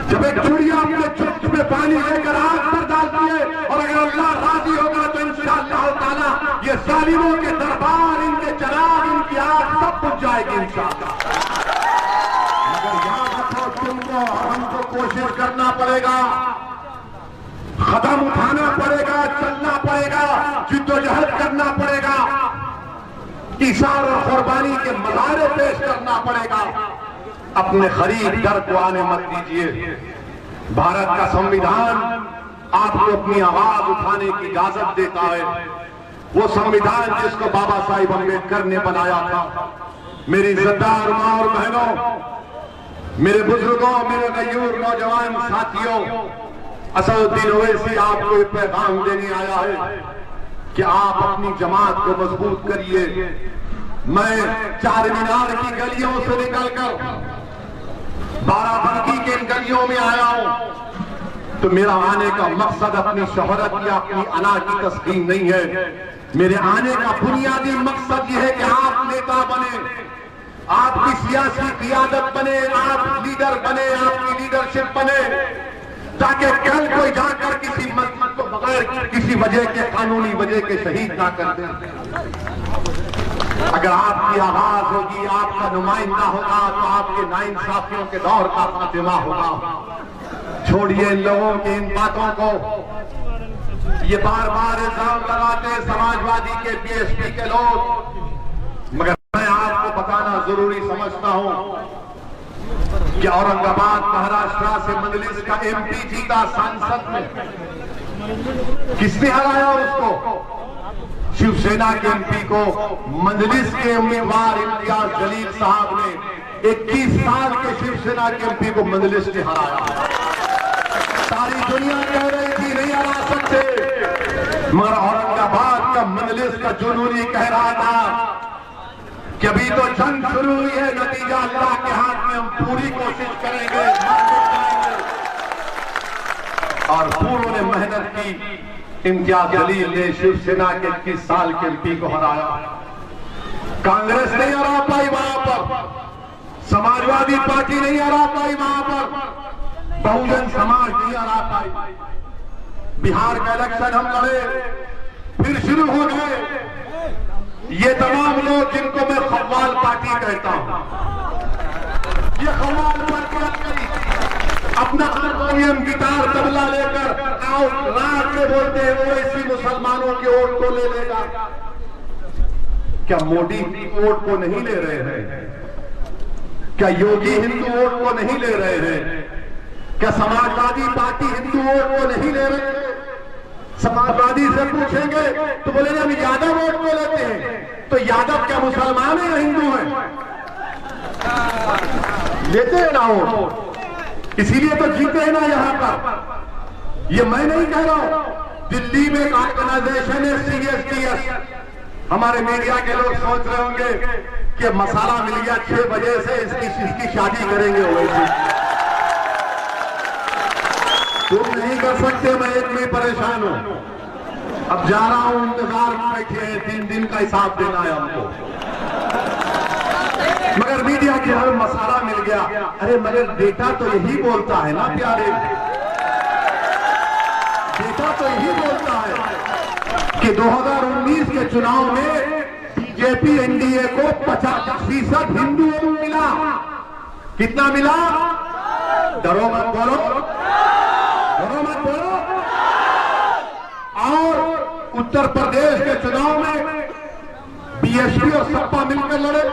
जब एक चिड़िया अपने चोंच में पानी लेकर आग पर डालती है, और अगर अल्लाह राजी होगा तो इंशाअल्लाह ताला ये जालिमों के दरबार, इनके चराग, इनकी आग सब बुझ जाएगी इंशाअल्लाह। मगर याद रखो तुमको और हमको कोशिश करना पड़ेगा, कदम उठाना पड़ेगा, चलना पड़ेगा, जिद्दोजहद करना पड़ेगा, इशार और कुर्बानी के मज़ारे पेश करना पड़ेगा। अपने खरीद दर को आने मत दीजिए। भारत का संविधान आपको अपनी आवाज उठाने की इजाजत देता है। वो संविधान जिसको बाबा साहिब अम्बेडकर ने बनाया था। मेरी इज्जतदार मां और बहनों, मेरे बुजुर्गों, मेरे गयूर नौजवान साथियों, असदुद्दीन ओवैसी आपको एक पैगाम देने आया है कि आप अपनी जमात को मजबूत करिए। मैं चार मीनार की गलियों से निकलकर बाराबंकी के इन गलियों में आया हूं, तो मेरा आने का मकसद अपनी शोहरत या अपनी अना की तस्कीन नहीं है। मेरे आने का बुनियादी मकसद यह है कि आप नेता बने, आपकी सियासी क़ियादत बने, आप लीडर बने, आपकी लीडरशिप बने, ताकि कल कोई जाकर किसी मस्जिद को बगैर किसी वजह के, कानूनी वजह के शहीद ना कर दे। अगर आपकी आवाज होगी, आपका नुमाइंदा होगा, तो आपके नाइंसाफियों के दौर का खात्मा होगा। छोड़िए इन लोगों की इन बातों को। ये बार बार इल्जाम लगाते हैं समाजवादी के, बीएसपी के लोग, मगर मैं आपको बताना जरूरी समझता हूं कि औरंगाबाद महाराष्ट्र से मजलिस का एमपी जीता संसद में, किसने हराया उसको? शिवसेना के एमपी को मजलिस के उम्मीदवार इम्तियाज जलील साहब ने 21 साल के शिवसेना के एमपी को मजलिस ने हराया। सारी दुनिया कह रही थी नहीं हरा सकते, मगर औरंगाबाद का मजलिस का जुनूनी कह रहा था कि अभी तो जंग शुरू हुई है, नतीजा अल्लाह के हाथ में, हम पूरी कोशिश करेंगे। और पूर्व ने मेहनत की। इम्तियाज जलील ने शिवसेना के 21 साल के एमपी को हराया। कांग्रेस नहीं हरा पाई वहां पर, समाजवादी पार्टी नहीं हरा पाई वहां पर, बहुजन समाज नहीं हरा पाई। बिहार का इलेक्शन हम लड़े, फिर शुरू हो गए। ये तमाम लोग जिनको मैं खव्वाल पार्टी कहता हूं, ये खव्वाल पार्टी अपना हारमोनियम, गिटार, तबला लेकर आओ रात में बोलते हैं वो इसी मुसलमानों के वोट को ले लेगा। क्या मोदी वोट को नहीं ले रहे हैं? क्या योगी हिंदू वोट को नहीं ले रहे हैं? क्या समाजवादी पार्टी हिंदू वोट को नहीं ले रहे हैं? समाजवादी से पूछेंगे तो बोलेंगे हम यादव वोट को लेते हैं। तो यादव क्या मुसलमान है या हिंदू है? लेते हैं ना वोट, इसीलिए तो जीते हैं ना यहां पर। ये मैं नहीं कह रहा हूं, दिल्ली में एक ऑर्गेनाइजेशन है CSTS। हमारे मीडिया के लोग सोच रहे होंगे कि मसाला मिल गया 6 बजे से इसकी शादी करेंगे। वैसे तुम नहीं कर सकते, मैं एक में परेशान हूं। अब जा रहा हूं, इंतजार में बैठे हैं, 3 दिन का हिसाब देना है हमको। मगर मीडिया के हर मसाला मिल गया। अरे मगर डेटा तो यही बोलता है ना प्यारे, डेटा तो यही बोलता है कि 2019 के चुनाव में बीजेपी एनडीए को 50% हिंदुओं को मिला। कितना मिला? डरो मत बोलो, डरो मत बोलो। और उत्तर प्रदेश के चुनाव में बीएसपी और सपा मिलकर लड़े,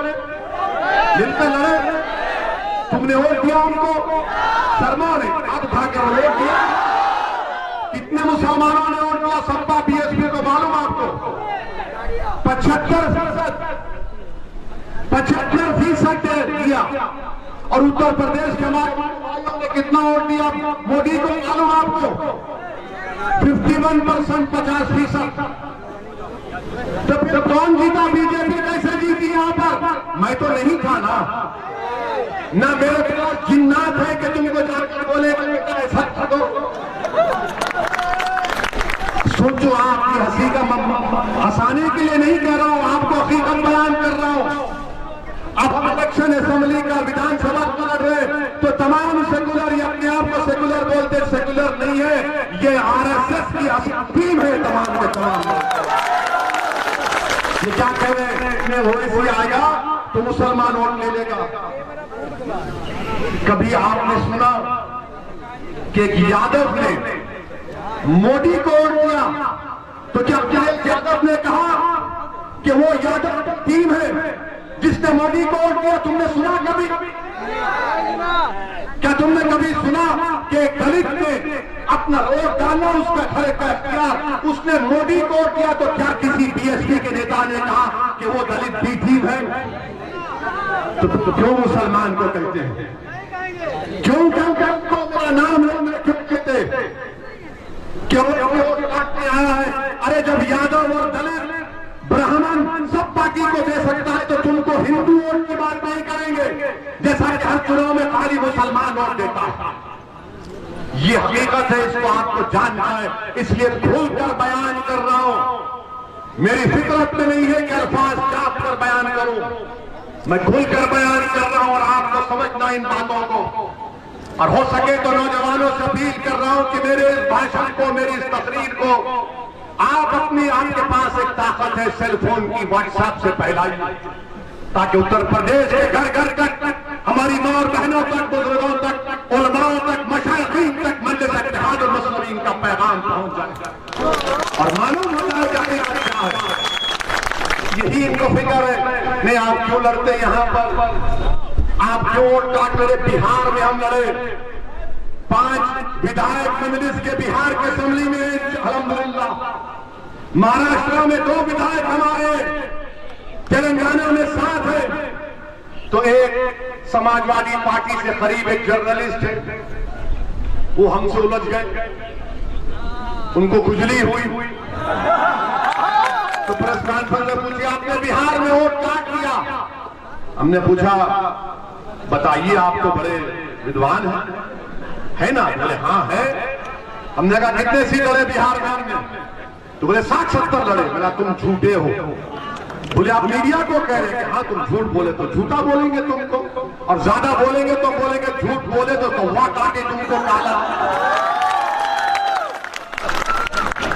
तुमने वोट दिया उनको, शर्मा ने हाथ उठाकर वोट दिया। कितने मुसलमानों ने वोट दिया सपा बीएसपी को मालूम आपको? 75% दिया। और उत्तर प्रदेश के हमारे भाइयों ने कितना वोट दिया मोदी को मालूम आपको? 51%, 50%। तब कौन जीता? बीजेपी कैसे जीती यहां पर? मैं तो नहीं था ना मेरे पास जिन्नात है कि तुमको जाकर बोले ऐसा करो। सोचो, आपकी हंसी का हंसाने के लिए नहीं कह रहा हूं, आपको हकीकत बयान कर रहा हूं। अब इलेक्शन असेंबली का विधानसभा लड़ रहे तो तमाम सेकुलर, ये अपने आप को सेकुलर बोलते, सेकुलर नहीं है, ये आरएसएस की टीम है तमाम के तमाम। ये क्या कह रहे हैं? वोट आएगा तो मुसलमान वोट ले लेगा। कभी आपने सुना कि एक यादव ने मोदी को वोट दिया तो क्या अखिलेश यादव ने कहा कि वो यादव टीम है जिसने मोदी को वोट दिया? तुमने सुना कभी? क्या तुमने कभी सुना कि दलित ने अपना वोट डाला, उसका खड़े किया, उसने मोदी को वोट दिया? तो क्या किसी बीएसपी के नेता ने कहा कि वो दलित की टीम है? तो क्यों मुसलमान को कहते हैं? क्यों मेरा नाम क्यों कहते? क्यों वोट काटने आया है? अरे जब यादव और दलित ब्राह्मण सब पार्टी को दे सकता है तो तुमको हिंदू वोट की बात नहीं करेंगे, जैसा कि हर चुनाव में खाली मुसलमान वोट देता है। ये हकीकत है, इसको आपको जानना है, इसलिए खुलकर बयान कर रहा हूं। मेरी फितरत में नहीं है कि अल्फाज चाप कर बयान करूं, मैं खुलकर बयान कर रहा हूं और आपको समझना इन बातों को। और हो सके तो नौजवानों से अपील कर रहा हूं कि मेरे इस भाषण को, मेरी इस तकरीर को आपके पास एक ताकत है सेल फोन की, व्हाट्सएप से फैलाइए, ताकि उत्तर प्रदेश के घर घर तक, हमारी मां और बहनों तक, बुजुर्गों तक, उलमाओं तक, मशाइखीन तक मजलिस इत्तेहाद मुस्लिमीन का पैगाम पहुंच जाए और मालूम हो जाए क्या है। यही इनको फिक्र है। नहीं, आप क्यों लड़ते यहां पर? आप क्यों वोट काट लड़े? बिहार में हम लड़े, 5 विधायक कम्युनिस्ट के बिहार के असेंबली में अल्हम्दुलिल्लाह, महाराष्ट्र में 2 विधायक हमारे, तेलंगाना में 7 है। तो एक समाजवादी पार्टी से करीब एक जर्नलिस्ट है, वो हमसे उलझ गए, उनको खुजली हुई तो प्रेस कॉन्फ्रेंस में पूछी, आपने बिहार में वोट काट दिया? हमने पूछा, बताइए, आप तो बड़े विद्वान है ना? बोले हाँ है। हमने कहा कितने सीट लड़े बिहार में? हमने तो बोले 60-70 लड़े। बोला तुम झूठे हो। बोले आप मीडिया को कह रहे हैं? हाँ, तुम झूठ बोले तो झूठा बोलेंगे तुमको, और ज्यादा बोलेंगे तो बोलेंगे, झूठ बोले तो कौवा काटे तुमको काला।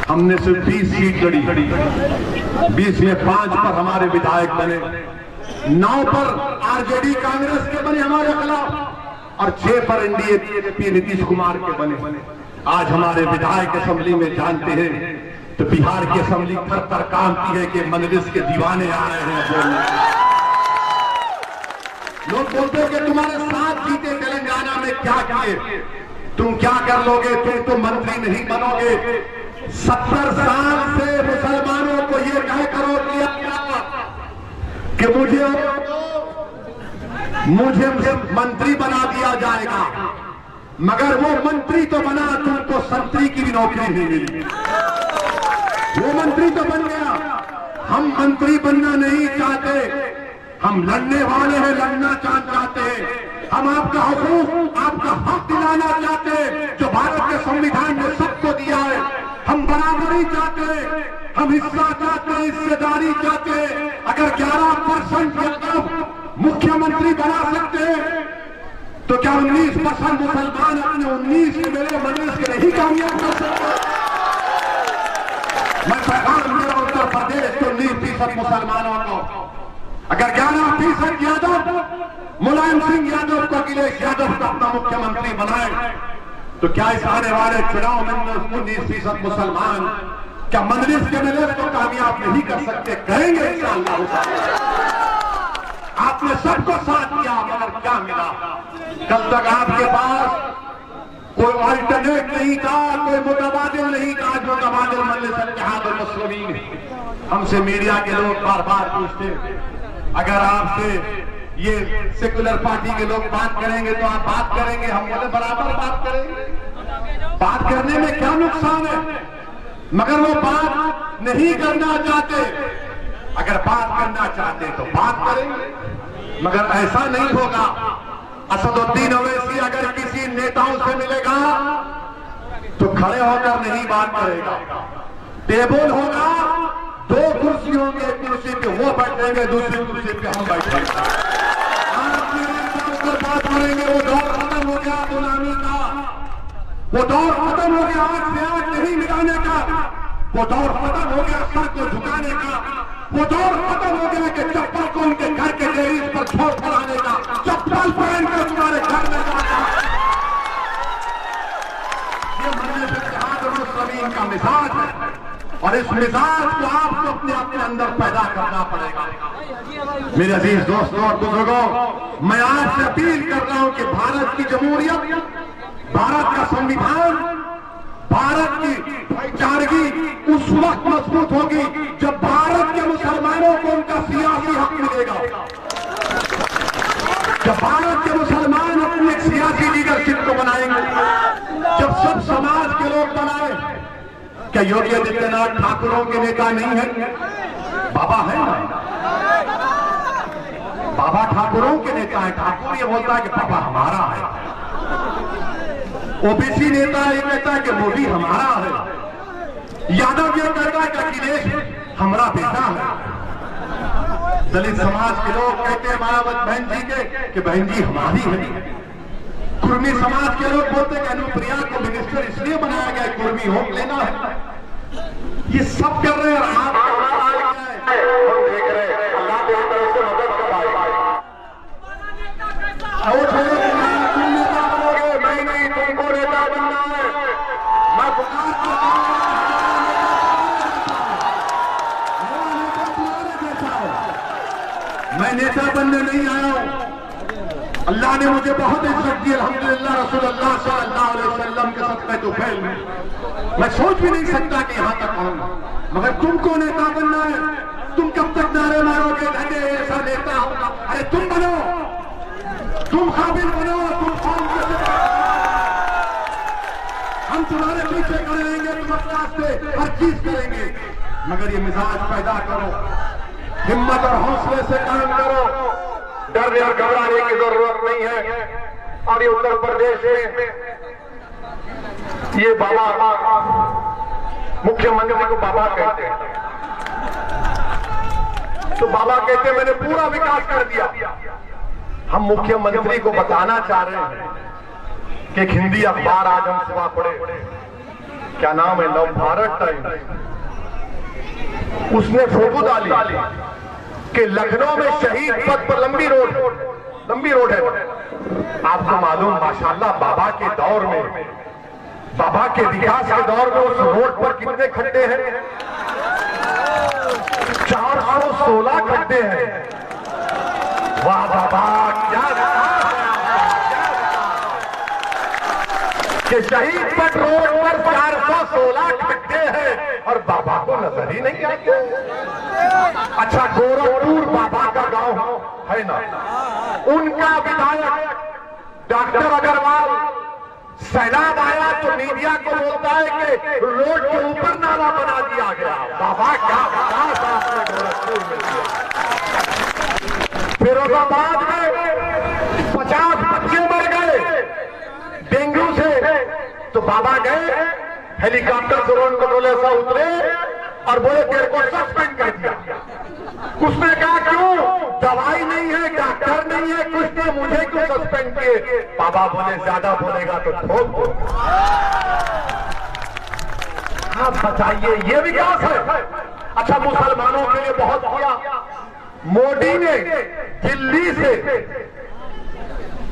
हमने सिर्फ 20 सीट लड़ी, 20 में 5 पर हमारे विधायक बने, 9 पर आरजेडी कांग्रेस के बने हमारे खिलाफ, और 6 पर एनडीए बीजेपी नीतीश कुमार के बने। आज हमारे विधायक असेंबली में जानते हैं तो बिहार की असेंबली थर-थर कांपती है कि मजलिस के दीवाने आ रहे हैं बोलने। लोग बोलते हैं कि तुम्हारे 7 सीटें तेलंगाना में क्या किए, तुम क्या कर लोगे, तुम तो मंत्री नहीं बनोगे। 70 साल से मुसलमानों को ये कह करो किया कि मुझे मंत्री बना दिया जाएगा, मगर वो मंत्री तो बना, तुमको संतरी की भी नौकरी नहीं मिली। वो मंत्री तो बन गया, हम मंत्री बनना नहीं चाहते, हम लड़ने वाले हैं, लड़ना चाहते हैं। हम आपका हुकूक, आपका हक दिलाना चाहते हैं जो भारत के संविधान ने सबको दिया है। हम बराबरी चाहते हैं, हम हिस्सा चाहते हैं, हिस्सेदारी चाहते हैं। अगर 11% के तरफ मुख्यमंत्री बना सकते हैं तो क्या 19% मुसलमान अपने 19 के मेरे मजलिस के नहीं कामयाब कर सकते? मैं पैगाम दिया उत्तर प्रदेश के 19% मुसलमानों को। अगर 11% यादव मुलायम सिंह यादव को, अखिलेश यादव को अपना मुख्यमंत्री बनाए, तो क्या इस आने वाले चुनाव में 19% मुसलमान क्या मजलिस के मेले को कामयाब नहीं कर सकते? करेंगे इंशाअल्लाह। आपने सबको साथ दिया, मगर क्या मिला? कल तक आपके पास कोई अल्टरनेट नहीं था, कोई मुतबादिल नहीं था। जो मुतबादिल मजलिस इत्तेहाद मुस्लिमीन। हमसे मीडिया के लोग बार बार पूछते, अगर आपसे ये सेकुलर पार्टी के लोग बात करेंगे तो आप बात करेंगे? हम बोले बराबर बात करेंगे। बात करने में क्या नुकसान है? मगर वो बात नहीं करना चाहते। अगर बात करना चाहते तो बात करेंगे, मगर ऐसा नहीं होगा। असदुद्दीन ओवैसी अगर किसी नेताओं से मिलेगा तो खड़े होकर नहीं बात करेगा। टेबल होगा, 2 कुर्सी होंगे, एक कुर्सी पे वो बैठेंगे, दूसरी कुर्सी पे हम बैठेंगे। बात करेंगे। वो दौर खत्म हो गया गुलामी का, वो दौर खत्म हो गया आंख से आंख नहीं मिलाने का, वो दौर खत्म हो गया सर को झुकाने का, वो दौर खत्म हो गया कि चप्पल को उनके घर के टेरिस पर छोड़ कर आने का, चप्पल पहन कर तुम्हारे घर में जाना। ये मजलिस इत्तेहाद मुस्लिमीन का मिजाज है, और इस मिजाज को आपको अपने अपने अंदर पैदा करना पड़ेगा। मेरे अजीज दोस्तों और बुजुर्गों, मैं आपसे अपील कर रहा हूं कि भारत की जमहूरियत, भारत का संविधान, भारत की भाईचारगी उस वक्त मजबूत होगी जब भारत के मुसलमानों को उनका सियासी हक मिलेगा। जब भारत के मुसलमान अपनी एक सियासी लीडरशिप को बनाएंगे, जब सब समाज के लोग बनाए। क्या योगी आदित्यनाथ ठाकुरों के नेता नहीं है? बाबा है ना, बाबा ठाकुरों के नेता है। ठाकुर ये बोलता है कि बाबा हमारा है। ओबीसी नेता ये कहता है कि मोदी हमारा है। यादव ये कहता है कि अखिलेश हमारा बेटा है। दलित समाज के लोग कहते हैं मायावती बहन जी के कि बहन जी हमारी है। कुर्मी समाज के लोग बोलते हैं कि अनुप्रिया को मिनिस्टर इसलिए बनाया गया कुर्मी होम लेना है। ये सब कर रहे हैं, आप हम देख रहे हैं। अल्लाह की तरफ से मदद कराएगा। तुम नेता बनोगे, मैं नहीं, तुमको नेता बनना है। मैं मैं नेता बनने नहीं आया हूं। अल्लाह ने मुझे बहुत इज्जत दी अल्हम्दुलिल्लाह। रसूलुल्लाह सल्लल्लाहु अलैहि वसल्लम के सदक़े तो फैल में मैं सोच भी नहीं सकता कि यहां तक आऊंगा। मगर तुमको नेता बनना है। तुम कब तक नारे मारोगे घटे ऐसा नेता होगा? अरे तुम बनो, तुम काबिल बनो, तुम कौन के हम तुम्हारे पीछे करेंगे, तुम रास्ते हर चीज करेंगे। मगर ये मिजाज पैदा करो, हिम्मत और हौसले से काम करो। डर और घबराने की जरूरत नहीं है। और ये उत्तर प्रदेश में ये बाबा, मुख्यमंत्री को बाबा कहते हैं, तो बाबा कहते हैं मैंने पूरा विकास कर दिया। हम मुख्यमंत्री को बताना चाह रहे हैं कि एक हिंदी अखबार आज हम सुबह पढ़े, क्या नाम है, नव भारत टाइम्स, उसने फोटो डाली कि लखनऊ में शहीद पथ पर लंबी रोड है। आपको मालूम माशाल्लाह बाबा के दौर में, बाबा के विकास के दौर में उस रोड पर कितने खड्डे हैं? 416 खड्डे हैं। वाह बाबा, क्या कि शहीद पथ रोड पर 416 खड्डे हैं और बाबा को नजर ही नहीं आते। अच्छा, गोरखपुर बाबा का गांव है ना, उनका विधायक डॉक्टर अग्रवाल सैलाब आया तो मीडिया को बोलता है कि रोड के ऊपर नाला बना दिया गया। बाबा क्या विकास आपने गोरखपुर में किया। फिरोजाबाद में 50 बच्चे मर गए डेंगू से, तो बाबा गए हेलीकॉप्टर से रोड कंट्रोल ऐसा उतरे और बोले तेरे को सस्पेंड कर दिया। उसने कहा क्यों? दवाई नहीं है, डॉक्टर नहीं है, कुछ नहीं, मुझे क्यों सस्पेंड किए? बाबा बोले ज्यादा बोलेगा तो ठोक दो। आप बताइए ये विकास है? अच्छा, मुसलमानों के लिए बहुत किया। मोदी ने दिल्ली से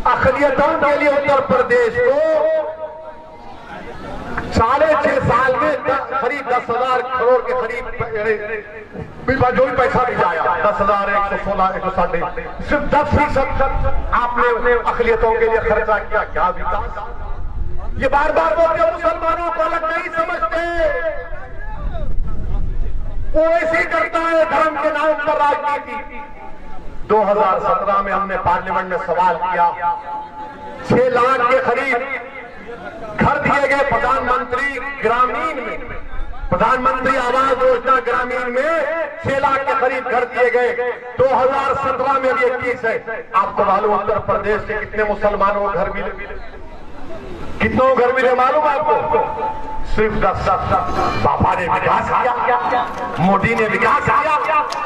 अक़लियतों के लिए उत्तर प्रदेश को 6.5 साल में करीब 10,000 करोड़ के करीब जो भी पैसा भिजाया, 10,000, 116, 160, सिर्फ 10% आपने अक़लियतों के लिए खर्चा किया। क्या विकास? ये बार बार बोलते मुसलमानों को अलग नहीं समझते, वो ऐसे करता है धर्म के नाम पर राजनीति। 2017 में हमने पार्लियामेंट में सवाल किया, 6 लाख के करीब घर दिए गए प्रधानमंत्री ग्रामीण में, प्रधानमंत्री आवास योजना ग्रामीण में 6 लाख के करीब घर दिए गए। 2017 में भी 21 है। आपको मालूम उत्तर प्रदेश से कितने मुसलमानों को घर मिले? कितनों घर मिले मालूम आपको? सिर्फ 10। बाबा ने विकास किया, मोदी ने विकास किया,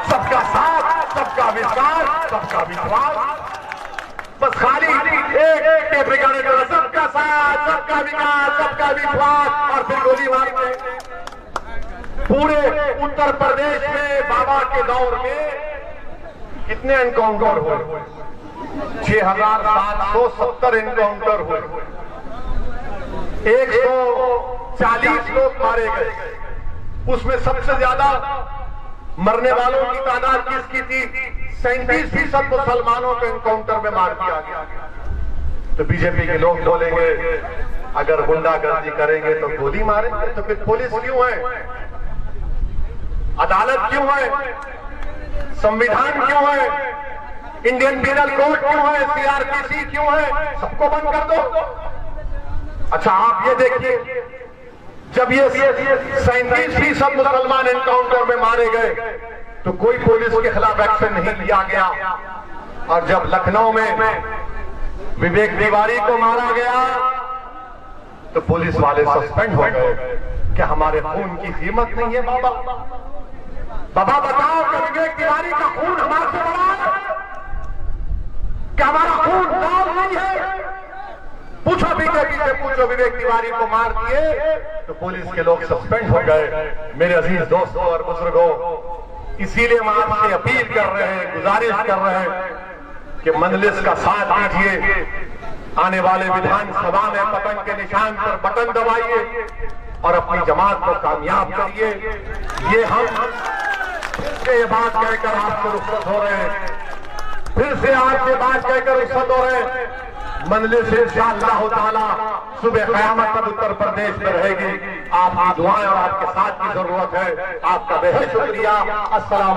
सबका साथ, सबका विश्वास, सबका विश्वास। बस खाली एक टेप रिकॉर्ड करो, सबका साथ, सबका विकास, सबका विश्वास, और फिर गोली मारते। पूरे उत्तर प्रदेश में बाबा के दौर में कितने एनकाउंटर हुए? 6,770 एनकाउंटर हुए। 140 लोग मारे गए। उसमें सबसे ज्यादा मरने वालों की तादाद किसकी थी? 37% मुसलमानों को एनकाउंटर में मार दिया गया। तो बीजेपी के लोग बोलेंगे अगर गुंडागर्दी करेंगे तो गोली मारेंगे, तो फिर पुलिस क्यों है? अदालत क्यों है? संविधान क्यों है? इंडियन पीनल कोड क्यों है? CRPC क्यों है? सबको बंद कर दो। अच्छा, आप ये देखिए, जब ये 37% मुसलमान एनकाउंटर में मारे गए तो कोई पुलिस के खिलाफ एक्शन नहीं लिया गया, और जब लखनऊ में विवेक तिवारी को मारा गया तो पुलिस वाले सस्पेंड हो गए। क्या हमारे खून की कीमत नहीं है? बाबा बताओ कि विवेक तिवारी का खून हमारे से बड़ा है? क्या हमारा खून लाल नहीं है? पूछो बीजेपी से, पूछो विवेक तिवारी को मार दिए तो पुलिस के लोग सस्पेंड हो गए। मेरे अजीज दोस्तों और बुजुर्गों, इसीलिए हम आपसे अपील कर रहे हैं, गुजारिश कर रहे हैं कि मजलिस का साथ दीजिए। आने वाले विधानसभा में पतंग के निशान पर बटन दबाइए और अपनी जमात को कामयाब करिए। ये हम ये बात कहकर आपसे रुखसत हो रहे हैं, फिर से आपसे बात कहकर रुखसत हो रहे हैं। मजलिस इंशाअल्लाह ताला सुबह क़यामत तक उत्तर प्रदेश में रहेगी। आपकी दुआएं और आपके साथ की जरूरत है। आपका बेहद शुक्रिया। अस्सलाम।